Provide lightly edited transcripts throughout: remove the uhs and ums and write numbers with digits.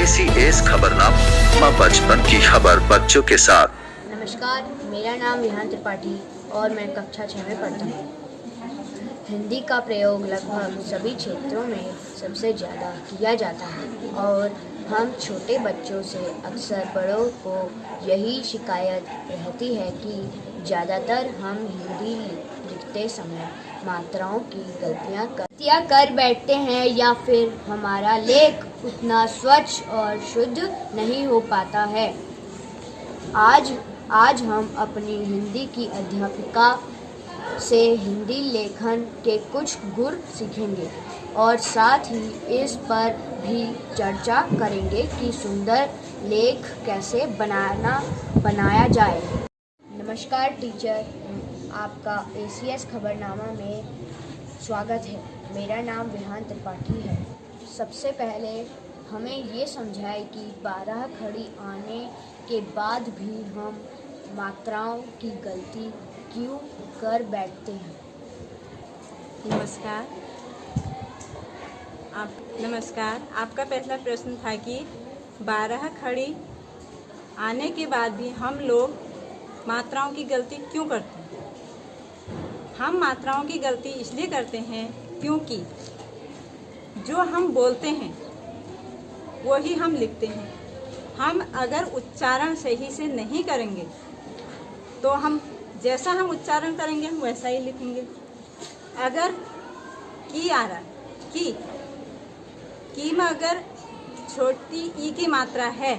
ACS खबरनामा बचपन की खबर बच्चों के साथ। नमस्कार, मेरा नाम विहान त्रिपाठी और मैं कक्षा 6 में पढ़ता हूँ। हिंदी का प्रयोग लगभग सभी क्षेत्रों में सबसे ज़्यादा किया जाता है और हम छोटे बच्चों से अक्सर बड़ों को यही शिकायत रहती है कि ज़्यादातर हम हिंदी लिखते समय मात्राओं की गलतियाँ कर बैठते हैं या फिर हमारा लेख उतना स्वच्छ और शुद्ध नहीं हो पाता है। आज हम अपनी हिंदी की अध्यापिका से हिंदी लेखन के कुछ गुर सीखेंगे और साथ ही इस पर भी चर्चा करेंगे कि सुंदर लेख कैसे बनाया जाए। नमस्कार टीचर, आपका ACS खबरनामा में स्वागत है। मेरा नाम विहान त्रिपाठी है। सबसे पहले हमें ये समझाएं कि 12 खड़ी आने के बाद भी हम मात्राओं की गलती क्यों कर बैठते हैं। नमस्कार, आपका पहला प्रश्न था कि 12 खड़ी आने के बाद भी हम लोग मात्राओं की गलती क्यों करते हैं। हम मात्राओं की गलती इसलिए करते हैं क्योंकि जो हम बोलते हैं वही हम लिखते हैं। हम अगर उच्चारण सही से नहीं करेंगे तो हम जैसा हम उच्चारण करेंगे हम वैसा ही लिखेंगे। अगर की आ रहा की में अगर छोटी ई की मात्रा है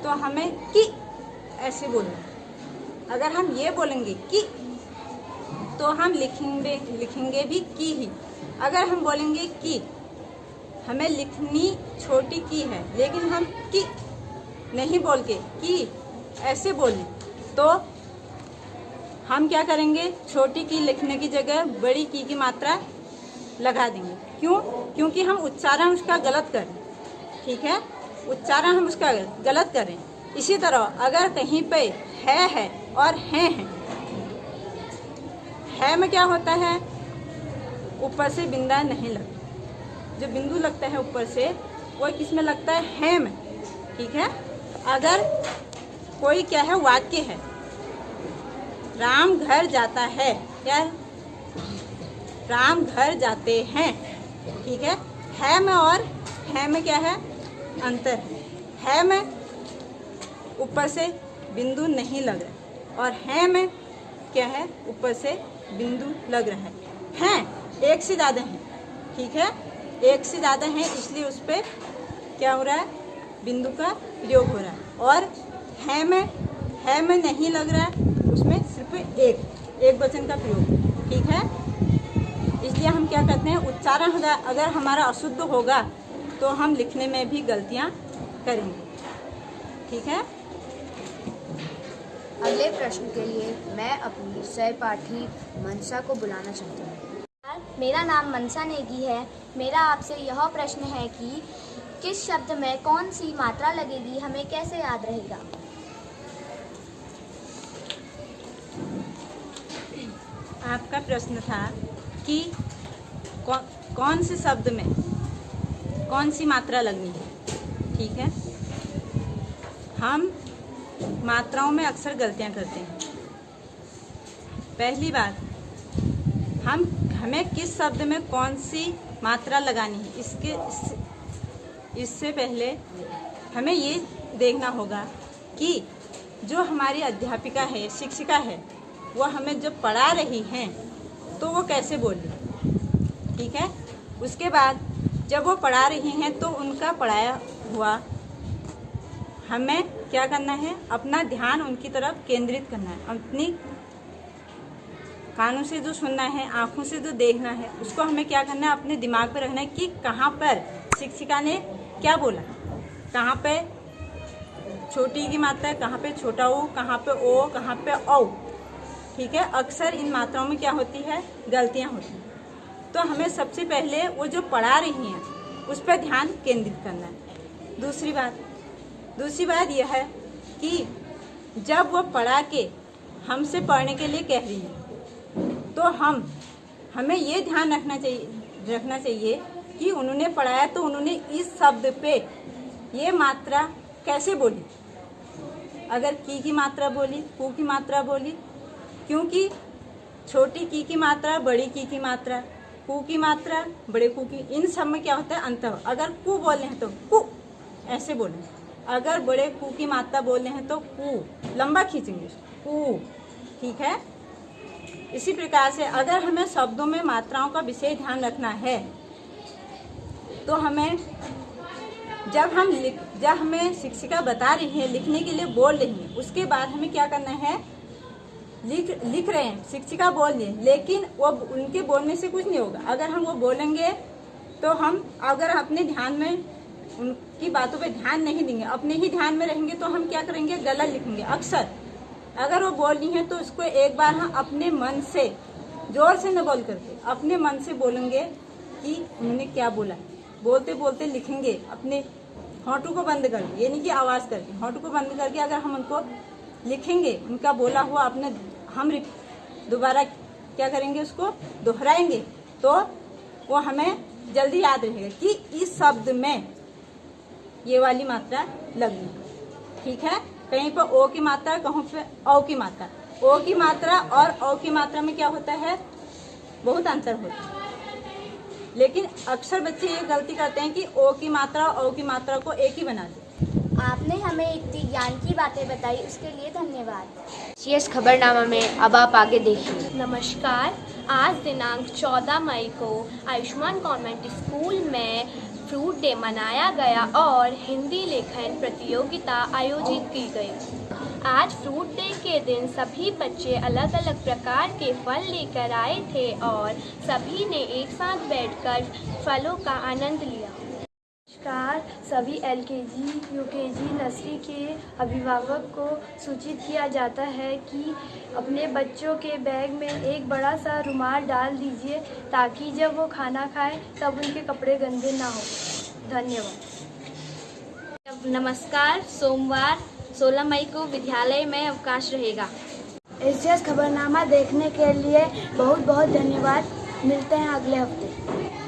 तो हमें की ऐसे बोलना। अगर हम ये बोलेंगे की तो हम लिखेंगे भी की ही। अगर हम बोलेंगे की हमें लिखनी छोटी की है लेकिन हम की नहीं बोल के की ऐसे बोलें तो हम क्या करेंगे, छोटी की लिखने की जगह बड़ी की मात्रा लगा देंगे। क्यों? क्योंकि हम उच्चारण उसका गलत करें। ठीक है, उच्चारण हम उसका गलत करें। इसी तरह अगर कहीं पे है और है में क्या होता है, ऊपर से बिंदा नहीं लगता। जो बिंदु लगता है ऊपर से वो किस में लगता है में। ठीक है, अगर कोई क्या है वाक्य है, राम घर जाता है या राम घर जाते हैं। ठीक है में और है में क्या है, अंतर है में ऊपर से बिंदु नहीं लग रहा और है में क्या है, ऊपर से बिंदु लग रहा है एक से ज़्यादा है। ठीक है, एक से ज़्यादा है इसलिए उस पर क्या हो रहा है, बिंदु का प्रयोग हो रहा है। और है में नहीं लग रहा है, उसमें सिर्फ एक वचन का प्रयोग। ठीक है, इसलिए हम क्या करते हैं, उच्चारण अगर हमारा अशुद्ध होगा तो हम लिखने में भी गलतियां करेंगे। ठीक है। अगले प्रश्न के लिए मैं अपनी सहपाठी मनसा को बुलाना चाहती हूँ। मेरा नाम मनसा नेगी है। मेरा आपसे यह प्रश्न है कि किस शब्द में कौन सी मात्रा लगेगी, हमें कैसे याद रहेगा। आपका प्रश्न था कि कौन से शब्द में कौन सी मात्रा लगनी है। ठीक है, हम मात्राओं में अक्सर गलतियां करते हैं। पहली बात, हमें किस शब्द में कौन सी मात्रा लगानी है, इससे पहले हमें ये देखना होगा कि जो हमारी अध्यापिका है, शिक्षिका है, वो हमें जो पढ़ा रही हैं तो वो कैसे बोले। ठीक है, उसके बाद जब वो पढ़ा रही हैं तो उनका पढ़ाया हुआ हमें क्या करना है, अपना ध्यान उनकी तरफ केंद्रित करना है। अपनी कानों से जो सुनना है, आँखों से जो देखना है, उसको हमें क्या करना है, अपने दिमाग पर रखना है कि कहाँ पर शिक्षिका ने क्या बोला, कहाँ पे छोटी की मात्रा है, कहाँ पे छोटा ओ, कहाँ पे ओ, कहाँ पे औ। ठीक है, अक्सर इन मात्राओं में क्या होती है, गलतियाँ होती हैं। तो हमें सबसे पहले वो जो पढ़ा रही हैं उस पर ध्यान केंद्रित करना है। दूसरी बात यह है कि जब वो पढ़ा के हमसे पढ़ने के लिए कह रही हैं तो हमें ये ध्यान रखना चाहिए कि उन्होंने पढ़ाया तो उन्होंने इस शब्द पे ये मात्रा कैसे बोली? अगर की मात्रा बोली, कू की मात्रा बोली, क्योंकि छोटी की मात्रा, बड़ी की मात्रा, कू की मात्रा, बड़े कू की, इन सब में क्या होता है? अंतर। अगर कू बोलने हैं तो कू ऐसे बोलें, अगर बड़े कू की मात्रा बोलने हैं तो कू लंबा खींचेंगे, कू। ठीक है। इसी प्रकार से अगर हमें शब्दों में मात्राओं का विशेष ध्यान रखना है तो हमें जब हमें शिक्षिका बता रही है, लिखने के लिए बोल रही है, उसके बाद हमें क्या करना है? लिख रहे हैं, शिक्षिका बोल रही है, लेकिन वो उनके बोलने से कुछ नहीं होगा। अगर हम वो बोलेंगे तो हम अगर अपने ध्यान में उनकी बातों पे ध्यान नहीं देंगे, अपने ही ध्यान में रहेंगे, तो हम क्या करेंगे? गलत लिखेंगे अक्सर। अगर वो बोल रही है तो उसको एक बार हम अपने मन से, जोर से न बोल करके, अपने मन से बोलेंगे कि उन्होंने क्या बोला। बोलते बोलते लिखेंगे, अपने होंठों को बंद करके, ये नहीं कि आवाज़ करके, होंठों को बंद करके अगर हम उनको लिखेंगे, उनका बोला हुआ अपने हम दोबारा क्या करेंगे? उसको दोहराएंगे, तो वो हमें जल्दी याद रहेगा कि इस शब्द में ये वाली मात्रा लगी। ठीक है। कहीं पर ओ की मात्रा, कहीं पे औ की मात्रा। ओ की मात्रा और औ की मात्रा में क्या होता है? बहुत अंतर होता है। लेकिन अक्सर बच्चे ये गलती करते हैं कि ओ की मात्रा और औ की मात्रा को एक ही बना देते। आपने हमें इतनी ज्ञान की बातें बताई, उसके लिए धन्यवाद। CS खबरनामा में अब आप आगे देखिए। नमस्कार। आज दिनांक 14 मई को आयुष्मान कॉन्वेंट स्कूल में फ्रूट डे मनाया गया और हिंदी लेखन प्रतियोगिता आयोजित की गई। आज फ्रूट डे के दिन सभी बच्चे अलग अलग प्रकार के फल लेकर आए थे और सभी ने एक साथ बैठकर फलों का आनंद लिया। नमस्कार। सभी LKG, UKG, नर्सरी के अभिभावक को सूचित किया जाता है कि अपने बच्चों के बैग में एक बड़ा सा रुमाल डाल दीजिए ताकि जब वो खाना खाएं तब उनके कपड़े गंदे ना हो। धन्यवाद। नमस्कार। सोमवार 16 मई को विद्यालय में अवकाश रहेगा। SGS खबरनामा देखने के लिए बहुत बहुत धन्यवाद। मिलते हैं अगले हफ्ते।